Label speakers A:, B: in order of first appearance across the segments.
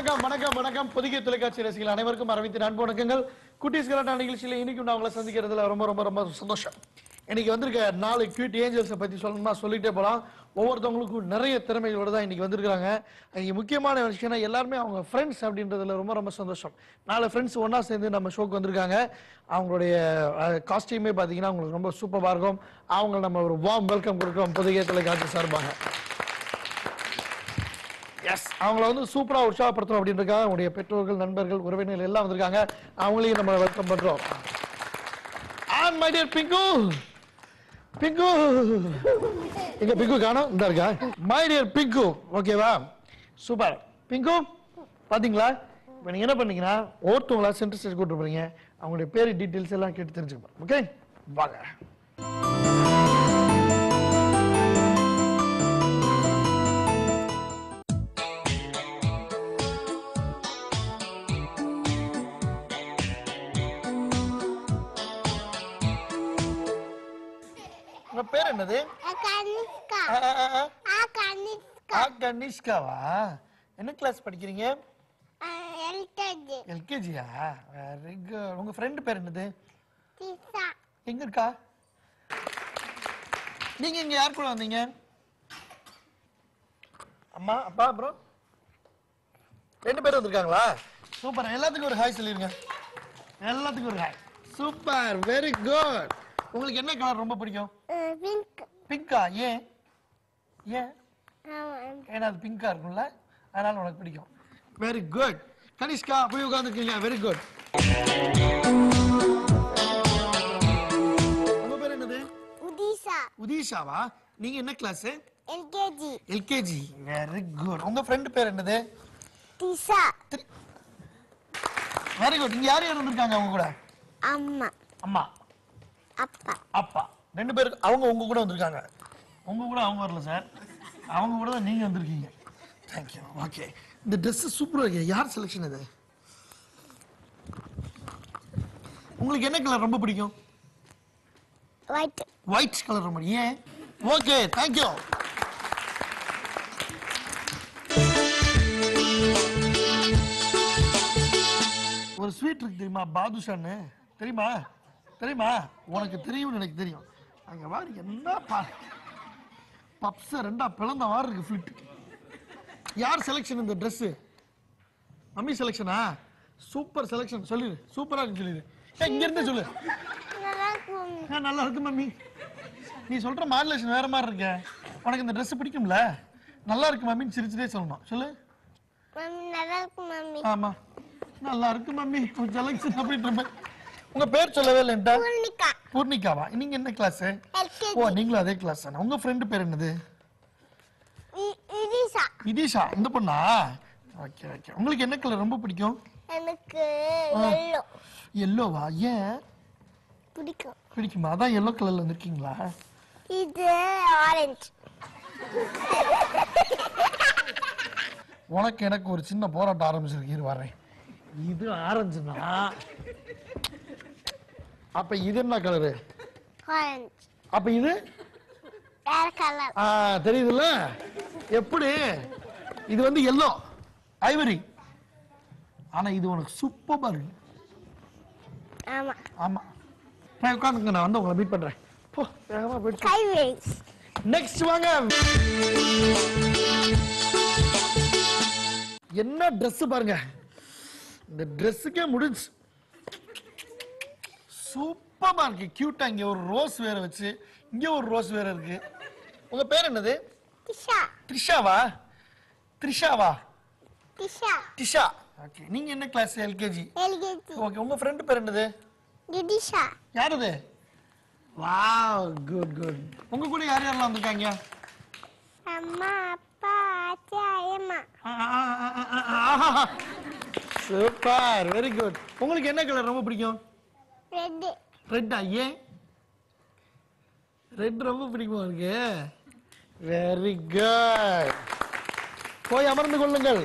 A: வணக்கம் வணக்கம் வணக்கம் புதிய தொலைக்காட்சி ரசிகர்கள் அனைவருக்கும் அரவிந்தின் அன்பு வணக்கங்கள். குட்டீஸ் கலாட்டா நிகழ்ச்சியில் இன்னைக்கு நான் உங்களை சந்திக்கிறதுல ரொம்ப ரொம்ப ரொம்ப சந்தோஷம். இன்னைக்கு வந்திருக்க 4 கியூட் ஏஞ்சல்ஸை பத்தி சொல்லணுமா சொல்லிட்டே போலாம். ஒவ்வொருத்தவங்களுக்கும் நிறைய திறமைகளோட தான் இன்னைக்கு வந்திருக்காங்க. இங்க முக்கியமான விஷயம் எல்லாருமே அவங்க ஃப்ரெண்ட்ஸ் அப்படின்றதுல ரொம்ப ரொம்ப சந்தோஷம். 4 ஃப்ரெண்ட்ஸ் ஒன்னா சேர்ந்து நம்ம ஷோக்கு வந்திருக்காங்க. அவங்களுடைய காஸ்டியூமே பாத்தீங்கன்னா உங்களுக்கு ரொம்ப சூப்பரா இருக்கும். அவங்க நம்ம ஒரு வார்ம் வெல்கம் கொடுக்கிறோம் புதிய தொலைக்காட்சி சார்பாக. எஸ் அவங்கள வந்து சூப்பரா உற்சாகப்படுத்தணும் அப்படின்றதுக்காக அவங்களுடைய பெற்றோர்கள் நண்பர்கள் உறவினர்கள் எல்லாம் வந்திருக்காங்க. அவங்களையும் நம்ம வெல்கம் பண்றோம். And my dear pink pink எங்க பிங்கு காணோம் இந்த இருக்கா மை டியர் பிங்கு ஓகேவா சூப்பர் பிங்கு பாத்தீங்களா இப்போ நீங்க என்ன பண்ணீங்கன்னா ஒருத்தவங்களா சென்டர் ஸ்டேஜ் கூட்டு போறீங்க அவங்களுடைய பேரு டீடைல்ஸ் எல்லாம் கேட்டு தெரிஞ்சுக்க ஓகே வாங்க. உங்க பேர் என்னது?
B: கனிஷ்கா.
A: கனிஷ்காவா? என்ன கிளாஸ் படிக்கிறீங்க?
B: எல்கேஜி.
A: எல்கேஜியா? Very good. உங்க ஃப்ரெண்ட் பேர் என்னது?
B: திஷா.
A: எங்க இருக்கா? நீங்க இங்க யார் கூட வந்தீங்க? அம்மா அப்பா ப்ரோ 2 பேர் வந்திருக்காங்களா? சூப்பர். எல்லாத்துக்கும் ஒரு ஹாய் சொல்லிருங்க. எல்லாத்துக்கும் ஒரு ஹாய். Super very good. உங்களுக்கு என்ன கலர் ரொம்ப பிடிக்கும்?
B: பிங்க்.
A: பிங்கா? ஏன் ஏன்? ஏன்னா அது பிங்கா இருக்கும்ல அதனால உனக்கு பிடிக்கும். Very good. கனிஷ்கா போய் உட்காந்துருக்கீங்க. Very good. உங்க பேர் என்னது?
B: உதிஷா.
A: உதிஷாவா? நீங்க என்ன class?
B: LKG.
A: LKG. Very good. உங்க ஃப்ரெண்ட் பேர் என்னது?
B: திஷா.
A: Very good. இங்க யார் யார் வந்திருக்காங்க அவங்க கூட?
B: அம்மா.
A: அம்மா
B: அப்பா.
A: அப்பா 2 பேர் அவங்க உங்க கூட வந்திருக்காங்க. உங்க கூட அவங்க வரல சார். அவங்க கூட தான் நீங்க வந்திருக்கீங்க. தேங்க்யூ. ஓகே. இந்த ட்ரெஸ் சூப்பரா இருக்கு. யார் செலக்ஷன் இது? உங்களுக்கு என்ன கலர் ரொம்ப பிடிக்கும்?
B: ஒயிட்.
A: ஒயிட் கலர் ரொம்ப. ஏன்? Okay thank you. ஒரு ஸ்வீட் இருக்கு தெரியுமா? பாதுஷான்னு தெரியுமா? தெரியுமா? உனக்கு தெரியும்னு எனக்கு தெரியும். அங்க வாரு என்ன பப்ஸ் 2 பிளந்த மாதிரி இருக்கு ஃபிளிட். யார் செலக்ஷன் இந்த Dress? மம்மி செலக்ஷனா? Super selection. சொல்லிரு சூப்பரா இருக்கு சொல்லிரு. இங்க இருந்து சொல்லு. நல்லா இருக்கு மம்மி. நீ சொல்ற மாடுலேஷன் வேற மாதிரி இருக்கு. உனக்கு இந்த Dress பிடிக்கும்ல? நல்லா இருக்கு மம்மின்னு சிரிச்சுட்டே சொல்லணும். சொல்லு.
B: மம்மி நல்லா இருக்கு மம்மி.
A: ஆமா நல்லா இருக்கு மம்மி. உன் செலக்ஷன் அப்படின்ற மாதிரி. உங்க பேர் சொல்லவே இல்லைன்டா?
B: பூர்ணிகா.
A: பூர்ணிகாவா? நீங்க என்ன கிளாஸ்?
B: எல்கேஜி.
A: ஓ நீங்களும் அதே கிளாஸ் தானே. உங்க ஃப்ரெண்ட் பேர் என்னது?
B: இதீஷா.
A: இதீஷா. இந்த பொண்ணா? Okay okay. உங்களுக்கு என்ன கலர் ரொம்ப பிடிக்கும்?
B: எனக்கு எல்லோ
A: எல்லோவா? ஏன்
B: பிடிக்கும்.
A: பிடிக்குமா? அதான் எல்லோ கலர்ல வந்திருக்கீங்களா?
B: இது ஆரஞ்சு.
A: உனக்கு எனக்கு ஒரு சின்ன போராட்டம் ஆரம்பிச்சிருக்கு. வரேன். இது ஆரஞ்சுனா அப்ப இது என்ன கலரு?
B: ஆரஞ்சு.
A: அப்ப இது
B: வேற கலர்.
A: தெரியுதுல்ல எப்படி? இது வந்து எல்லோ ஐவரி. ஆனா இது உனக்கு சூப்பரா இருக்கு.
B: ஆமா.
A: ஆமா. நான் உட்காந்துங்க. நான் வந்து உங்களை மீட் பண்றேன். போ வேகமா போயிட்டு.
B: கைவேரி.
A: நெக்ஸ்ட் வாங்க. என்ன Dress பாருங்க. இந்த Dressக்கே முடிஞ்சு சூப்பரா இருக்கு. கியூட்டா. இங்க ஒரு ரோஸ் வேற வச்சு இங்க ஒரு ரோஸ் வேற இருக்கு. உங்க பேர் என்னது?
B: திஷா.
A: த்ரிஷாவா? த்ரிஷாவா?
B: திஷா.
A: திஷா. ஓகே. நீங்க என்ன கிளாஸ்? எல்கேஜி.
B: எல்கேஜி.
A: ஓகே. உங்க ஃப்ரெண்ட் பேர் என்னது?
B: யுதிஷா.
A: யார் அது? Wow good good. உங்க கூட யார் யாரெல்லாம் வந்திருக்காங்க?
B: அம்மா அப்பா ஆச்சி அம்மா.
A: Super very good. உங்களுக்கு என்ன கலர் ரொம்ப பிடிக்கும்?
B: ரெட்.
A: ரெட்டா? ஏன்? ரெட் ரொம்ப பிடிக்குமா இருக்கு? Very good. போய் அமர்ந்து கொள்ளுங்கள்.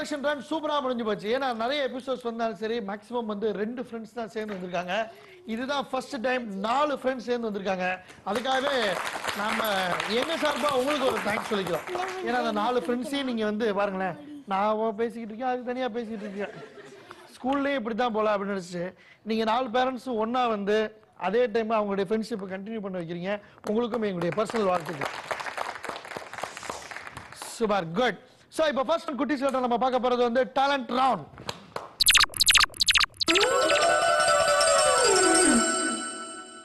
A: இன்ட்ரோடக்ஷன் ரன் சூப்பரா முடிஞ்சு போச்சு. ஏன்னா நிறைய எபிசோட்ஸ் வந்தாலும் சரி மேக்ஸிமம் வந்து 2 ஃப்ரெண்ட்ஸ் தான் சேர்ந்து வந்திருக்காங்க. இதுதான் ஃபர்ஸ்ட் டைம் 4 ஃப்ரெண்ட்ஸ் சேர்ந்து வந்திருக்காங்க. அதுக்காகவே நம்ம எங்க சார்பா உங்களுக்கு ஒரு தேங்க்ஸ் சொல்லிக்கிறோம். ஏன்னா அந்த 4 ஃப்ரெண்ட்ஸையும் நீங்க வந்து பாருங்களேன், நான் பேசிக்கிட்டு இருக்கேன், அது தனியா பேசிக்கிட்டு இருக்கேன். ஸ்கூல்லேயே இப்படி தான் போல அப்படின்னு நினைச்சு நீங்க 4 பேரண்ட்ஸும் ஒன்னா வந்து அதே டைம் அவங்களுடைய ஃப்ரெண்ட்ஷிப்பை கண்டினியூ பண்ண வைக்கிறீங்க. உங்களுக்கும் எங்களுடைய பர்சனல் வாழ்த்துக்கள். Super good. சோ இப்போ ஃபர்ஸ்ட் குட்டீஸ் நம்ம பார்க்க போறது வந்து டாலன்ட் ரவுண்ட்.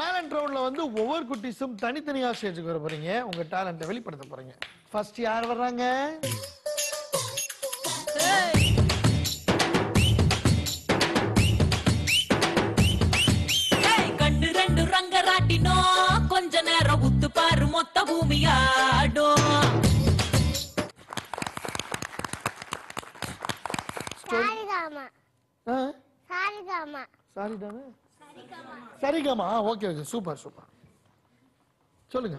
A: டாலன்ட் ரவுண்ட்ல வந்து ஒவ்வொரு குட்டீஸும் தனித்தனியா ஸ்டேஜுக்கு வர போறீங்க. உங்க டேலண்ட்டை வெளிப்படுத்த போறீங்க. ஃபர்ஸ்ட் யார் வர்றாங்க?
C: கண்டு ரெண்டு ரங்கராட்டினோ கொஞ்ச நேரம் உத்து பாரு மொத்த பூமியாடும்.
B: சாரிகாமா
A: ஆ
B: சாரிகாமா
A: சாரிதானே? சரிகமா. Okay okay super super. சொல்லுங்க.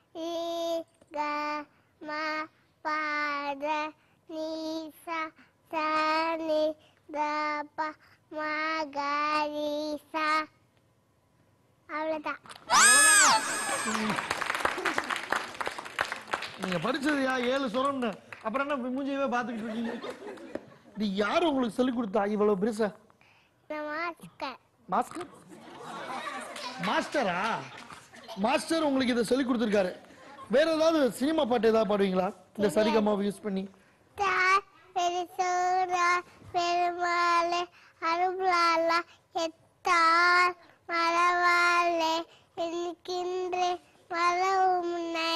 B: சாரிகமா பாத நீசா சானி தபா மகரிசா. அவ்வளவுதான்.
A: நீங்க படிச்சதுயா 7 சொரம்னு, அப்புறம் என்ன மூஞ்சியவே பார்த்துக்கிட்டு இருக்கீங்க? இது யாரு உங்களுக்கு சொல்லி கொடுத்தா இவ்வளவு பெருசா?
B: நமஸ்கார்.
A: மாஸ்டர் மாஸ்டரா? மாஸ்டர் உங்களுக்கு இதை சொல்லி கொடுத்துருக்காரு. வேற ஏதாவது சினிமா பாட்டு ஏதாவது பாடுவீங்களா இந்த சரிகமாவை யூஸ் பண்ணி?
B: பெருசோரா பெருமாளே அருளாளா எத்தார் மரவாளே என்கின்றே மரவுமுனை.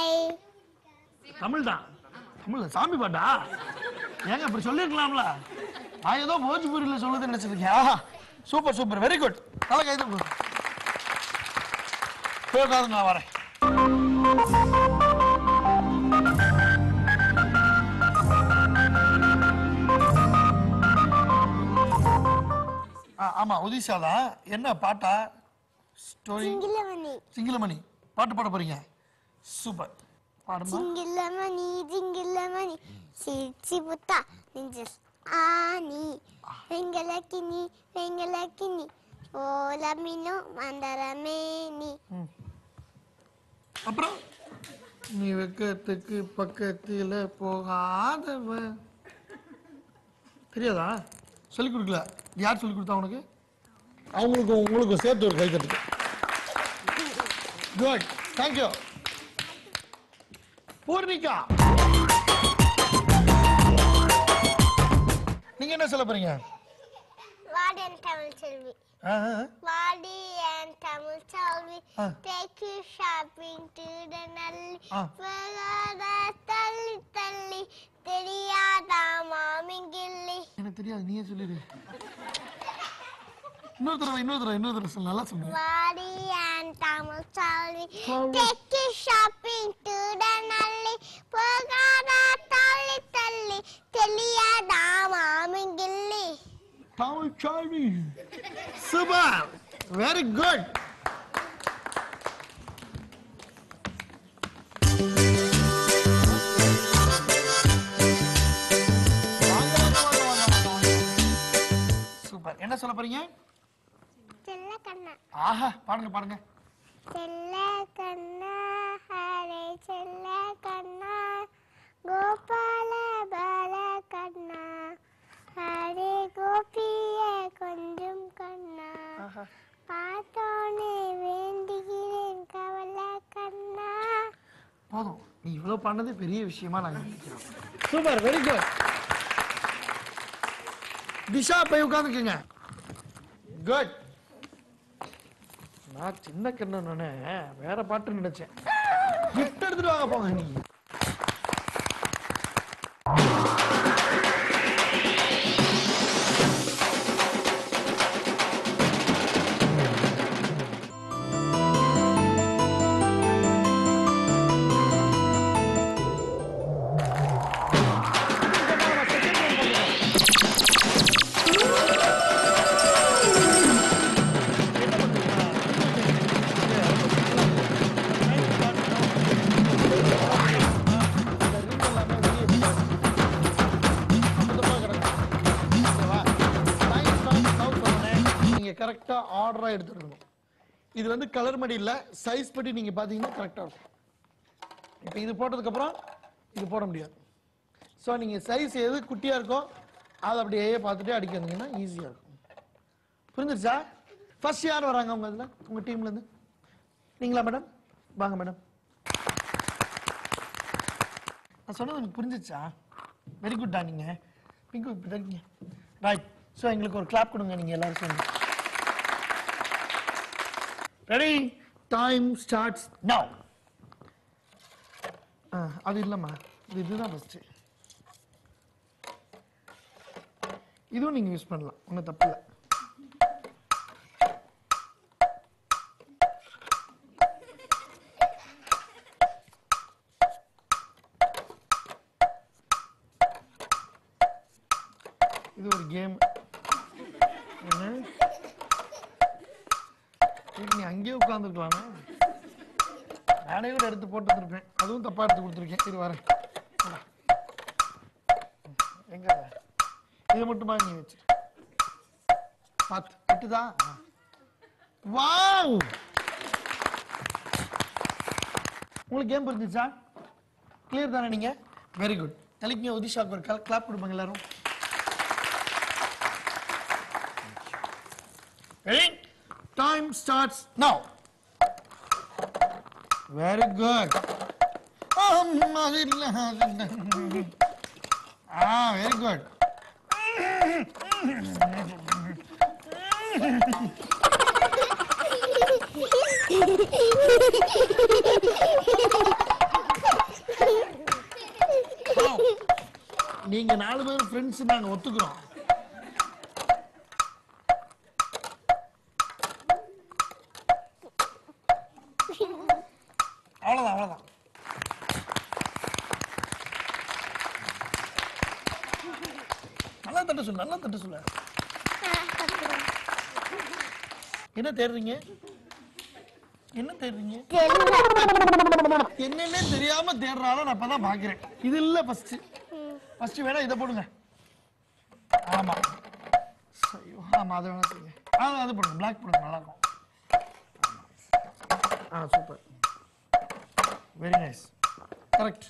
A: தமிழ் தான். தமிழ் சாமி பாட்டா? ஏங்க இப்படி சொல்லிருக்கலாம்ல? நான் ஏதோ போஜ்பூரியில் சொல்லுதுன்னு நினைச்சிருக்கேன். ஆஹா சூப்பர் சூப்பர் வெரி குட். நல்ல கைது போகாது. நான் வரேன். ஆமா உதிஷா தான். என்ன பாட்டா? ஸ்டோரி
B: சிங்கிலமணி.
A: சிங்கிலமணி பாட்டு பாட போறீங்க. சூப்பர் பாடுமா.
B: சிங்கிலமணி சிங்கிலமணி சிரிச்சி புத்தா நெஞ்சில் ஆனி வெங்கலக்கினி வெங்கலக்கினி ஓலமினோ மந்தரமேனி.
A: அப்புறம் நீ வெக்கத்துக்கு பக்கத்துல போகாதவ. தெரியாதா? சொல்லிக் கொடுக்கல. யார் சொல்லிக் கொடுத்தா உனக்கு? அவங்களுக்கும் உங்களுக்கும் சேர்த்து ஒரு கை தட்டு. Good thank you. பூர்ணிகா நீங்க என்ன சொல்ல போறீங்க?
B: வாடி என் தமிழ் செல்வி. வாடி என் தமிழ் செல்வி. Take you shopping to the நல்லி. வராத தள்ளி தள்ளி தெரியாதா மாமிங்கிள்ளி.
A: எனக்கு தெரியாது, நீயே சொல்லிடு. இன்னொரு தடவை சொல்ல. நல்லா சொல்லுங்க.
B: வாடி என் தமிழ் செல்வி. Take you shopping to the நல்லி. வராத தள்ளி தள்ளி தெரியாதா மாமிங்கிள்ளி.
A: Tamil Selvi. Super very good. Super. என்ன சொல்ல போறீங்க?
B: செல்ல கண்ணா.
A: ஆஹா பாடுங்க பாடுங்க.
B: செல்ல கண்ணா ஹரே செல்ல கண்ணா கோபால பால கண்ணா ஹரே கோபிய கொஞ்சம் கண்ணா பார்த்தோனே வேண்டுகிறேன் கவல கண்ணா.
A: போதும், நீ இவ்வளவு பண்ணது பெரிய விஷயமா நாங்க நினைக்கிறோம். Super very good. திஷா போய் உட்காந்துக்குங்க. குட். நான் சின்ன கண்ணனே வேற பாட்டு நினைச்சேன். கிஃப்ட் எடுத்துட்டு வாங்க போங்க நீ. ஆர்டரா எடுத்துக்கணும். இது வந்து கலர் மடி இல்ல, சைஸ் படி நீங்க பாத்தீங்கன்னா கரெக்டா இருக்கும். இப்போ இது போட்டதுக்கு அப்புறம் இது போட முடியாது. ஸோ நீங்க சைஸ் எது குட்டியா இருக்கோ அதை அப்படியே பார்த்துட்டு அடிக்க வந்தீங்கன்னா ஈஸியா இருக்கும். புரிஞ்சிருச்சா? ஃபர்ஸ்ட் யார் வராங்க உங்க இதுல, உங்க டீம்ல இருந்து? நீங்களா மேடம்? வாங்க மேடம். நான் சொன்னது உங்களுக்கு புரிஞ்சிச்சா? வெரி குட்டா நீங்க. பிங்கு இப்படி இருக்கீங்க. ரைட். ஸோ எங்களுக்கு ஒரு கிளாப் கொடுங்க நீங்க எல்லாரும் சொல்லுங்க. ரெடி? Time starts now. அது இல்லம்மா, இதுதான் ஃபர்ஸ்ட். இதுவும் நீங்க யூஸ் பண்ணலாம், ஒன்றும் தப்பு இல்லை. இது ஒரு கேம். நீ அங்கேயே உட்காந்துருக்கலாமே. நானே கூட எடுத்து போட்டு வந்திருப்பேன், அதுவும் தப்பா எடுத்து கொடுத்துருக்கேன். இது வரேன். எங்க இதை மட்டுமா நீ வச்சு பார்த்து விட்டுதான். வாவ், உங்களுக்கு கேம் புரிஞ்சுச்சா? கிளியர் தானே நீங்க? Very good. தலைக்கு உதிஷாக்கு ஒரு கிளாப் கொடுப்பாங்க எல்லாரும். Ready? Time starts now. Very good. Very good. நீங்க 4 பேர் ஃப்ரெண்ட்ஸ், நாங்க ஒத்துக்கிறோம். அவ்வளவுதான் அவ்வளவுதான். நல்லா தட்ட சொல்லு, நல்லா தட்ட சொல்லு. என்ன தேடுறீங்க? என்ன தேடுறீங்க? என்னன்னே தெரியாம தேடுறாலும் நான் அப்பதான் பாக்குறேன். இது இல்ல ஃபர்ஸ்ட். ஃபர்ஸ்ட் வேணா இதை போடுங்க. ஆமா, ஐயோ, ஆமா அதை வேணா செய்யுங்க. அது போடுங்க, பிளாக் போடுங்க, நல்லா இருக்கும். Super, very nice, correct.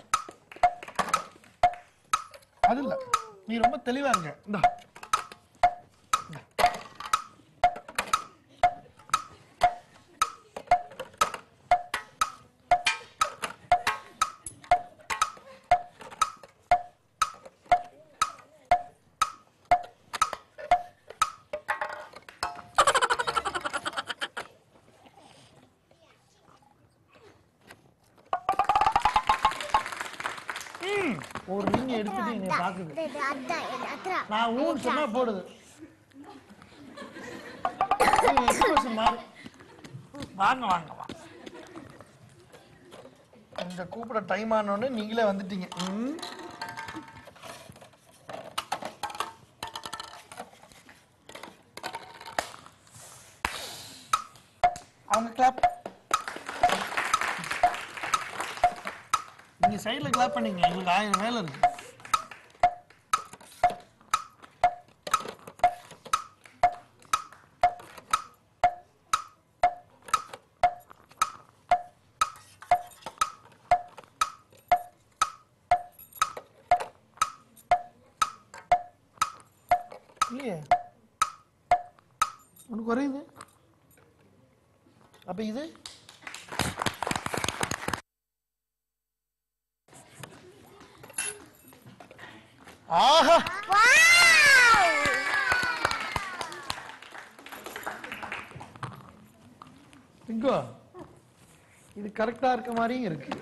A: அது இல்ல, நீ ரொம்ப தெளிவா இருக்க. இந்த ஒரு ரிங் எடுத்துட்டு என்னை பாக்குது. நான் ஊன்னு சொன்னா போடுது. வாங்க வாங்க வா. இந்த கூப்பிட டைம் ஆனோடனே நீங்களே வந்துட்டீங்க. அவங்க கிளாப், நீங்க சைடுல கிளாப் பண்ணீங்க. எங்களுக்கு 1000 வேலை இருக்கு. இல்லையே, உனக்கு குறையுது. அப்ப இது ஆஹா, பிங்கோ, இது கரெக்டா இருக்க மாதிரியும் இருக்கு,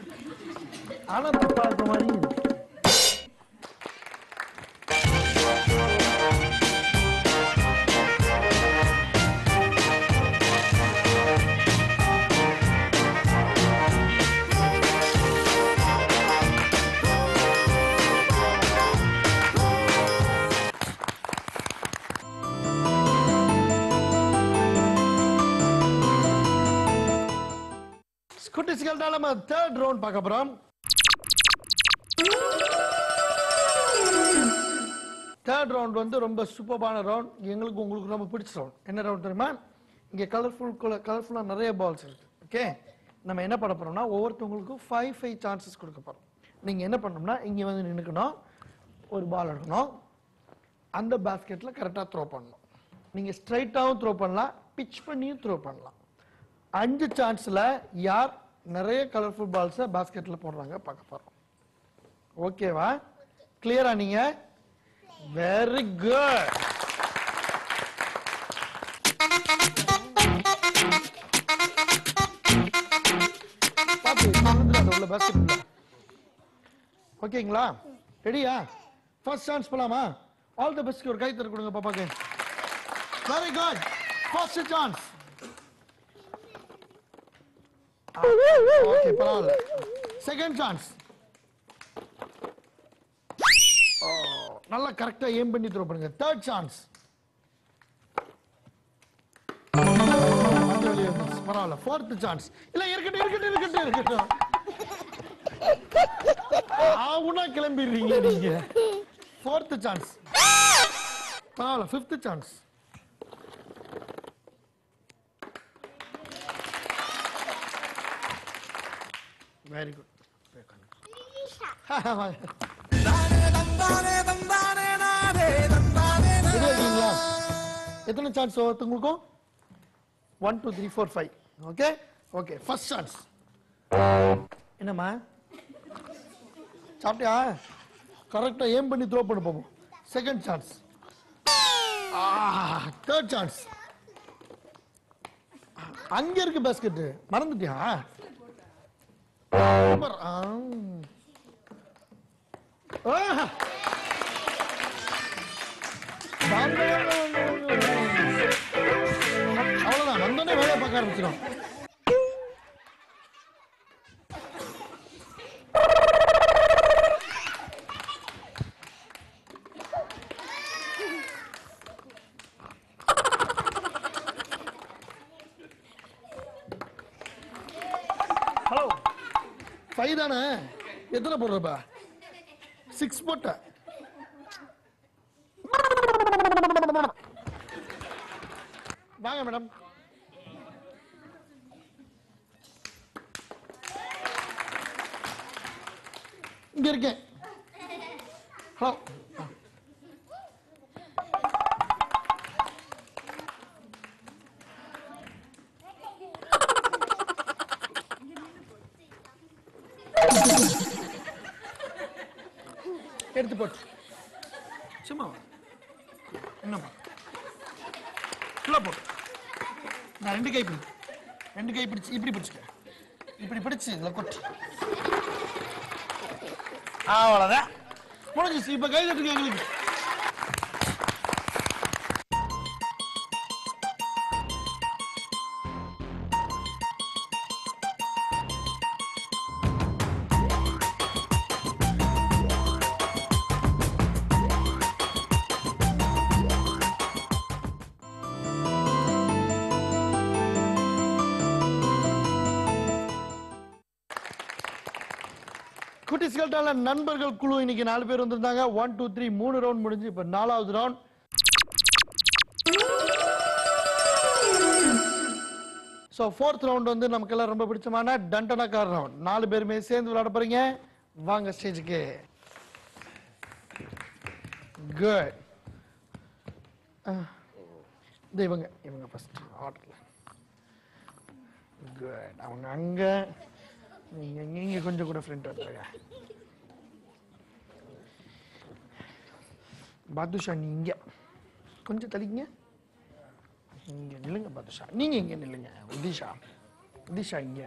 A: ஆனா தப்பா இருக்க மாதிரியும் இருக்கு. குட்டிஸ்கள்டா நம்ம தேர்ட் ரவுண்ட் பார்க்க போறோம். தேர்ட் ரவுண்ட் வந்து ரொம்ப சூப்பரான ரவுண்ட். எங்களுக்கு உங்களுக்கு ரொம்ப பிடிச்ச ரவுண்ட். என்ன ரவுண்ட் தெரியுமா? இங்கே கலர்ஃபுல்லாக நிறைய பால்ஸ் இருக்கு. ஓகே, நம்ம என்ன பண்ண போறோம்னா ஒவ்வொருத்தவங்களுக்கும் 5 சான்சஸ் கொடுக்க போறோம். நீங்க என்ன பண்ணணும்னா இங்க வந்து நின்னுக்கணும், ஒரு பால் எடுக்கணும், அந்த பாஸ்கெட்ல கரெக்டாக த்ரோ பண்ணணும். நீங்க ஸ்ட்ரைட்டாகவும் த்ரோ பண்ணலாம், பிச் பண்ணியும் த்ரோ பண்ணலாம். 5 சான்ஸ்ல யார் நிறைய கலர்ஃபுல் பால்ஸை பாஸ்கெட்ல போடுறாங்க பார்க்க போறோம். ஓகேவா? கிளியரா நீங்க? Very good. உள்ள பாஸ்கெட். ஓகேங்களா? ரெடியா? ஃபர்ஸ்ட் சான்ஸ் போலாமா? All the best. ஒரு கை தர கொடுங்க பாப்பாக்கு. Very good. First chance. Okay, பரவாயில்ல. Second chance. நல்லா கரெக்டா ஏம் பண்ணி த்ரோ பண்ணுங்க. Third chance. பரவாயில்ல. Fourth chance. இல்ல இருக்கட்டும். ஆவுனா கிளம்பிடுறீங்க நீங்க. Fourth chance. பரவாயில்ல. Fifth chance. Very good. எத்தனை சான்ஸ் ஒருத்தவங்களுக்கும்? 1 2 3 4 5. Okay okay. First chance. என்னம்மா சாப்பிட்டியா? கரெக்டா ஏம் பண்ணி த்ரோ பண்ண போவோம். Second chance. Third chance. அங்க இருக்கு பாஸ்கெட், மறந்துட்டியா? சூப்பர். அவ்வளவுதான், வந்தோடனே வேலையை பார்க்க ஆரம்பிச்சிடும். ஹலோ, 5 தானே? எத்தனை போடுறப்பா? 6 போட்ட. வாங்க மேடம். இங்க இருக்கேன். ஹலோ, எடுத்து போட்டு சும்மா என்னப்பா ஃபுல்லா போட்டு. நான் 2 கை பிடிச்சு இப்படி பிடிச்சுக்க. இப்படி பிடிச்சு இதுல கொட்டு. அவ்வளவுதான் முடிஞ்சிச்சு. இப்ப கை தட்டுங்க எங்களுக்கு. குட்டிஸ்கள்டால நண்பர்கள் குழு இன்னைக்கு 4 பேர் வந்திருந்தாங்க. 1 2 3 3 ரவுண்ட் முடிஞ்சு இப்ப 4வது ரவுண்ட். சோ 4th ரவுண்ட் வந்து நமக்கு எல்லாம் ரொம்ப பிடிச்சமான டண்டனக்கார ரவுண்ட். 4 பேருமே சேர்ந்து விளையாட போறீங்க. வாங்க ஸ்டேஜுக்கு. குட். இவங்க ஃபர்ஸ்ட் ஆர்டர்ல. குட். அவங்க அங்க, நீங்க கொஞ்சம் கூட ஃப்ரெண்ட் வந்துருங்க. பாதுஷா நீங்க கொஞ்சம் தள்ளிங்க. இங்க நில்லுங்க பாதுஷா. நீங்க இங்க நில்லுங்க. உதிஷா இங்க.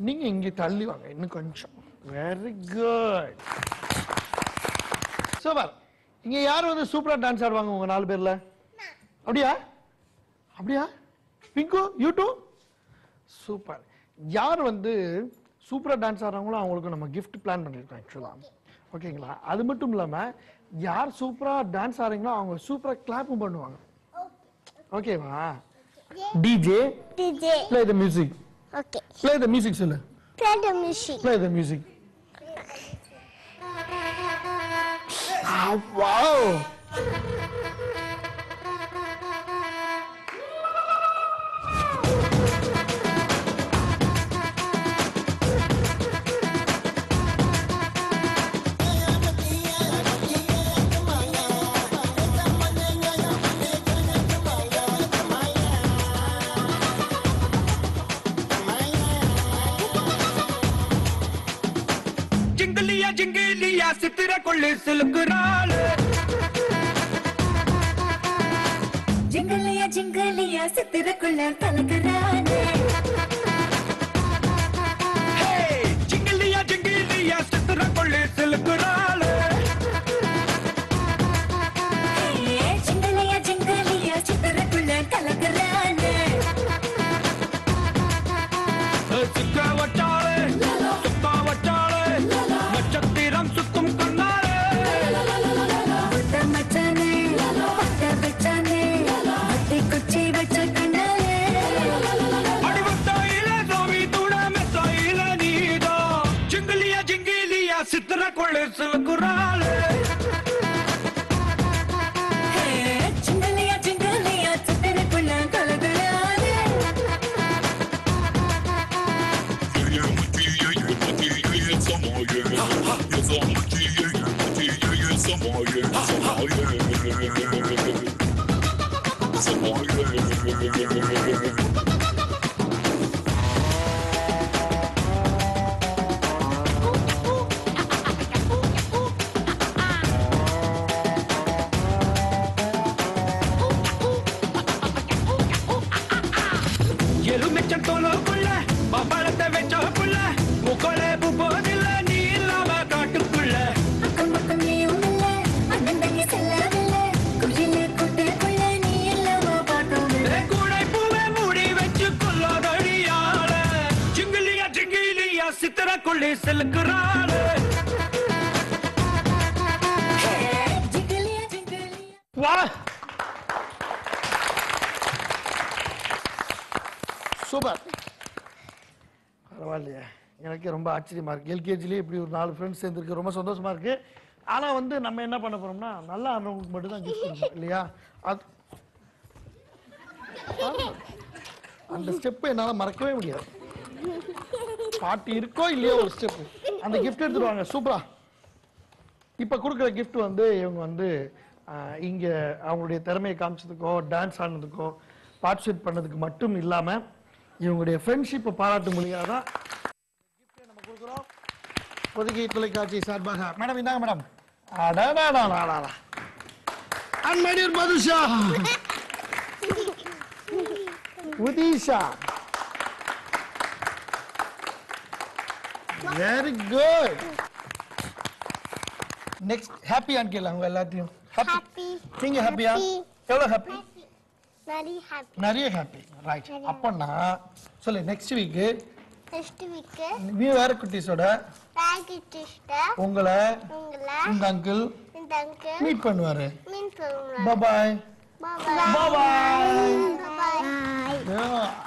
A: நீங்க இங்க தள்ளி வாங்க இன்னும் கொஞ்சம். Very good. சூப்பர். இங்க யார் வந்து சூப்பரா டான்ஸ் ஆடுவாங்க உங்க 4 பேர்ல? அப்படியா? Pinku, you too? சூப்பர். யார் வந்து சூப்பரா டான்ஸ் ஆடுறாங்களோ அவங்களுக்கு நம்ம gift பிளான் பண்ணிருக்கோம் ஆக்சுவலா. ஓகேங்களா? அது மட்டும் இல்லாம யார் சூப்பரா டான்ஸ் ஆடுறீங்களோ அவங்க சூப்பரா கிளாப்பும் பண்ணுவாங்க. ஓகேவா? DJ play the music.
B: Okay.
A: Play the music சொல்லு.
B: Play the music.
A: Play the music. Wow.
D: ஜிங்கிலியா சித்திர கொள்ளு சிலுக்குறாளு
C: ஜிங்கலியா ஜிங்கலியா சித்திரக்குள்ள கலக்குறானே
D: ஜிங்கிலியா ஜிங்கிலியா சித்திர கொள்ளு சிலுக்குறாளு
C: ஜிங்கலியா ஜிங்கலியா சித்திரக்குள்ள கலக்குறானே
D: சிக்க வச்சாளே சுத்தா வச்சாளே நட்சத்திரம் சுத்தும் கண்ணாளே
C: மச்சானே பட்ட வச்சானே பட்டி குச்சி வச்ச கண்ணாலே
D: அடிவத்தாயில சோவி தூட மெத்தாயில நீதா ஜிங்கிலியா ஜிங்கிலியா சித்திர கொள்ளு சிலுக்குறாளு
C: ஜிங்கலியா ஜிங்கலியா சித்திரக்குள்ள கலக்குறானே
D: எலுமிச்சம் தோலுக்குள்ள பம்பளத்தை வச்ச புள்ள முகலே போதில்ல நீ இல்லாம காட்டுக்குள்ள
C: அக்கம் பக்கம் நீயும் இல்ல அண்ணன் தங்கி செல்லவில்ல குயிலே கூட்டுக்குள்ள நீ இல்லாம பாட்டும் இல்ல
D: கூடை பூவே மூடி வச்சு கொள்ளாதடியாள ஜிங்கிலியா ஜிங்கிலியா சித்திர கொள்ளி செலுக்குறாளு
C: ஜிங்கலியா ஜிங்கலியா
A: வா சூப்பர் பரவாயில்லையே எனக்கு ரொம்ப ஆச்சரியமா இருக்கு எல்கேஜிலேயே இப்படி ஒரு 4 ஃப்ரெண்ட்ஸ் சேர்ந்துருக்கு ரொம்ப சந்தோஷமா இருக்கு ஆனா வந்து நம்ம என்ன பண்ண போறோம்னா நல்லா ஆனவங்களுக்கு மட்டும் தான் கிஃப்ட் கொடுப்போம் இல்லையா அது அந்த ஸ்டெப் என்னால மறக்கவே முடியாது பாட்டு இருக்கோ இல்லையோ ஒரு ஸ்டெப் அந்த கிஃப்ட் எடுத்துட்டு வாங்க சூப்பரா இப்ப கொடுக்குற கிஃப்ட் வந்து இவங்க வந்து இங்க அவங்களுடைய திறமையை காமிச்சதுக்கோ டான்ஸ் ஆனதுக்கோ பார்ட்டிசிபேட் பண்ணதுக்கு மட்டும் இல்லாம இவங்களுடைய ஃப்ரெண்ட்ஷிப்பை பாராட்டு மொழியாக தான் நம்ம கொடுக்குறோம் பொதுகை தொலைக்காட்சி சார்பாக மேடம் இந்தாங்க மேடம் அன்மடியர் Madhusha Udisha very good next ஹாப்பியான்னு கேட்கலாம் அவங்க எல்லாத்தையும்
B: Happy.
A: நீங்க ஹாப்பியா
B: Happy.
A: எவ்வளவு ஹாப்பி
B: Very happy.
A: நிறைய ஹாப்பி ரைட் அப்பன்னா சொல்லு next week
B: Next week,
A: new year குட்டீஸோட
B: packet sister,
A: உங்களை
B: உங்களை
A: இந்த அங்கிள்
B: இந்த uncle
A: மீட் பண்ணுவாரு
B: மீன் சொல்லுங்க.
A: பாய்
B: Bye bye.
A: பாய்
B: Bye bye.
A: Yeah.